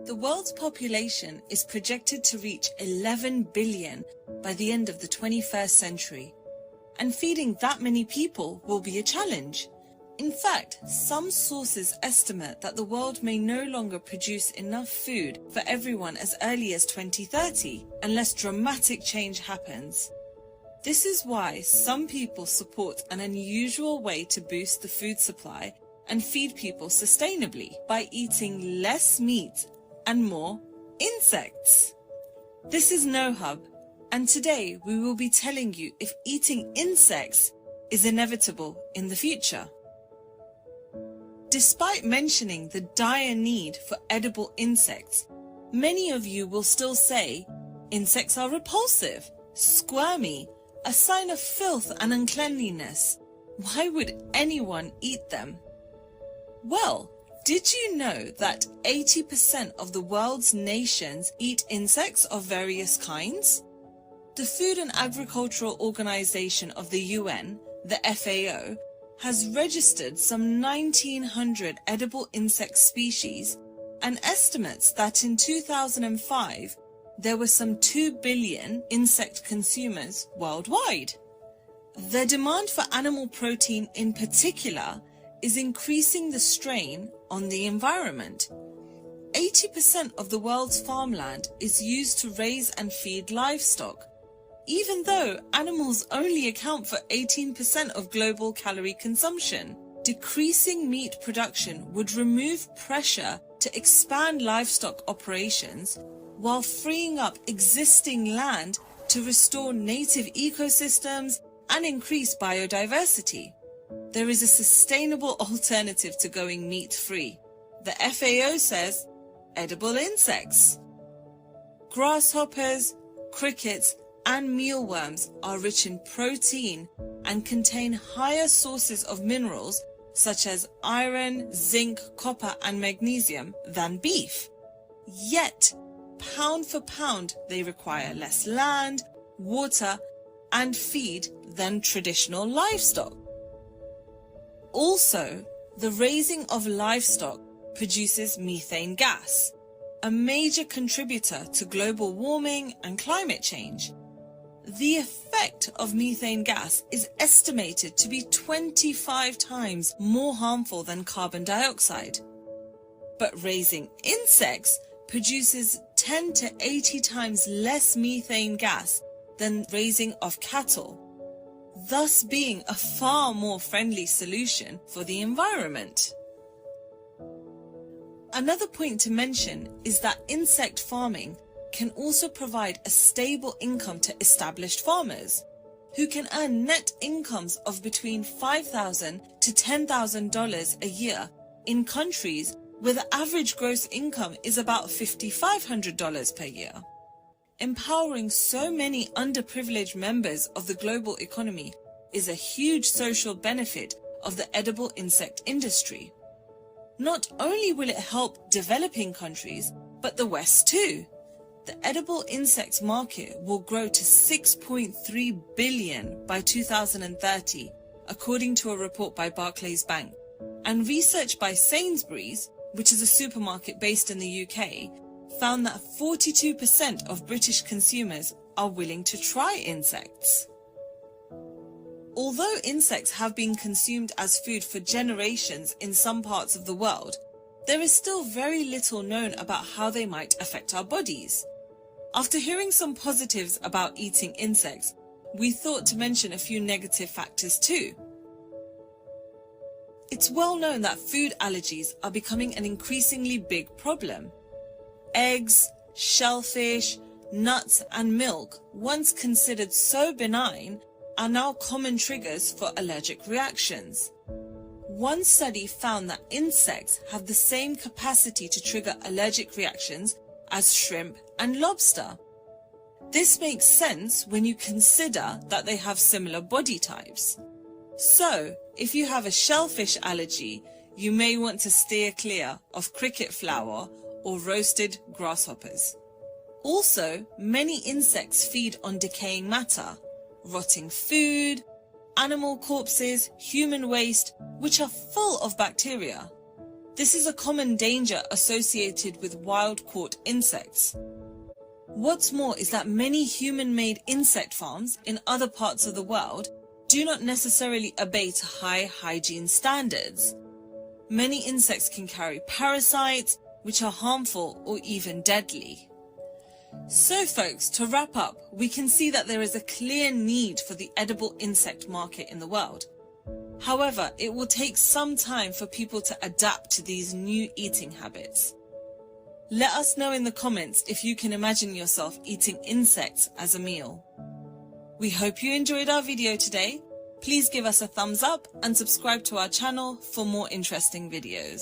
The world's population is projected to reach 11 billion by the end of the 21st century, and feeding that many people will be a challenge. In fact, some sources estimate that the world may no longer produce enough food for everyone as early as 2030, unless dramatic change happens. This is why some people support an unusual way to boost the food supply and feed people sustainably by eating less meat and more insects. This is NoHub, and today we will be telling you if eating insects is inevitable in the future. Despite mentioning the dire need for edible insects, many of you will still say insects are repulsive, squirmy, a sign of filth and uncleanliness. Why would anyone eat them? Well, did you know that 80% of the world's nations eat insects of various kinds? The Food and Agricultural Organization of the UN, the FAO, has registered some 1,900 edible insect species and estimates that in 2005 there were some 2 billion insect consumers worldwide. The demand for animal protein in particular is increasing the strain on the environment. 80% of the world's farmland is used to raise and feed livestock, even though animals only account for 18% of global calorie consumption. Decreasing meat production would remove pressure to expand livestock operations while freeing up existing land to restore native ecosystems and increase biodiversity. There is a sustainable alternative to going meat-free. The FAO says edible insects. Grasshoppers, crickets, and mealworms are rich in protein and contain higher sources of minerals such as iron, zinc, copper, and magnesium than beef. Yet, pound for pound, they require less land, water, and feed than traditional livestock. Also, the raising of livestock produces methane gas, a major contributor to global warming and climate change. The effect of methane gas is estimated to be 25 times more harmful than carbon dioxide. But raising insects produces 10 to 80 times less methane gas than raising of cattle, thus being a far more friendly solution for the environment. Another point to mention is that insect farming can also provide a stable income to established farmers, who can earn net incomes of between $5,000 to $10,000 a year in countries where the average gross income is about $5,500 per year. Empowering so many underprivileged members of the global economy is a huge social benefit of the edible insect industry. Not only will it help developing countries, but the West too. The edible insects market will grow to 6.3 billion by 2030, according to a report by Barclays Bank. And research by Sainsbury's, which is a supermarket based in the UK, found that 42% of British consumers are willing to try insects. Although insects have been consumed as food for generations in some parts of the world, there is still very little known about how they might affect our bodies. After hearing some positives about eating insects, we thought to mention a few negative factors too. It's well known that food allergies are becoming an increasingly big problem. Eggs, shellfish, nuts, and milk, once considered so benign, are now common triggers for allergic reactions. One study found that insects have the same capacity to trigger allergic reactions as shrimp and lobster. This makes sense when you consider that they have similar body types. So, if you have a shellfish allergy, you may want to steer clear of cricket flour or roasted grasshoppers. Also, many insects feed on decaying matter, rotting food, animal corpses, human waste, which are full of bacteria. This is a common danger associated with wild-caught insects. What's more is that many human-made insect farms in other parts of the world do not necessarily obey to high hygiene standards. Many insects can carry parasites, which are harmful or even deadly. So folks, to wrap up, we can see that there is a clear need for the edible insect market in the world. However, it will take some time for people to adapt to these new eating habits. Let us know in the comments if you can imagine yourself eating insects as a meal. We hope you enjoyed our video today. Please give us a thumbs up and subscribe to our channel for more interesting videos.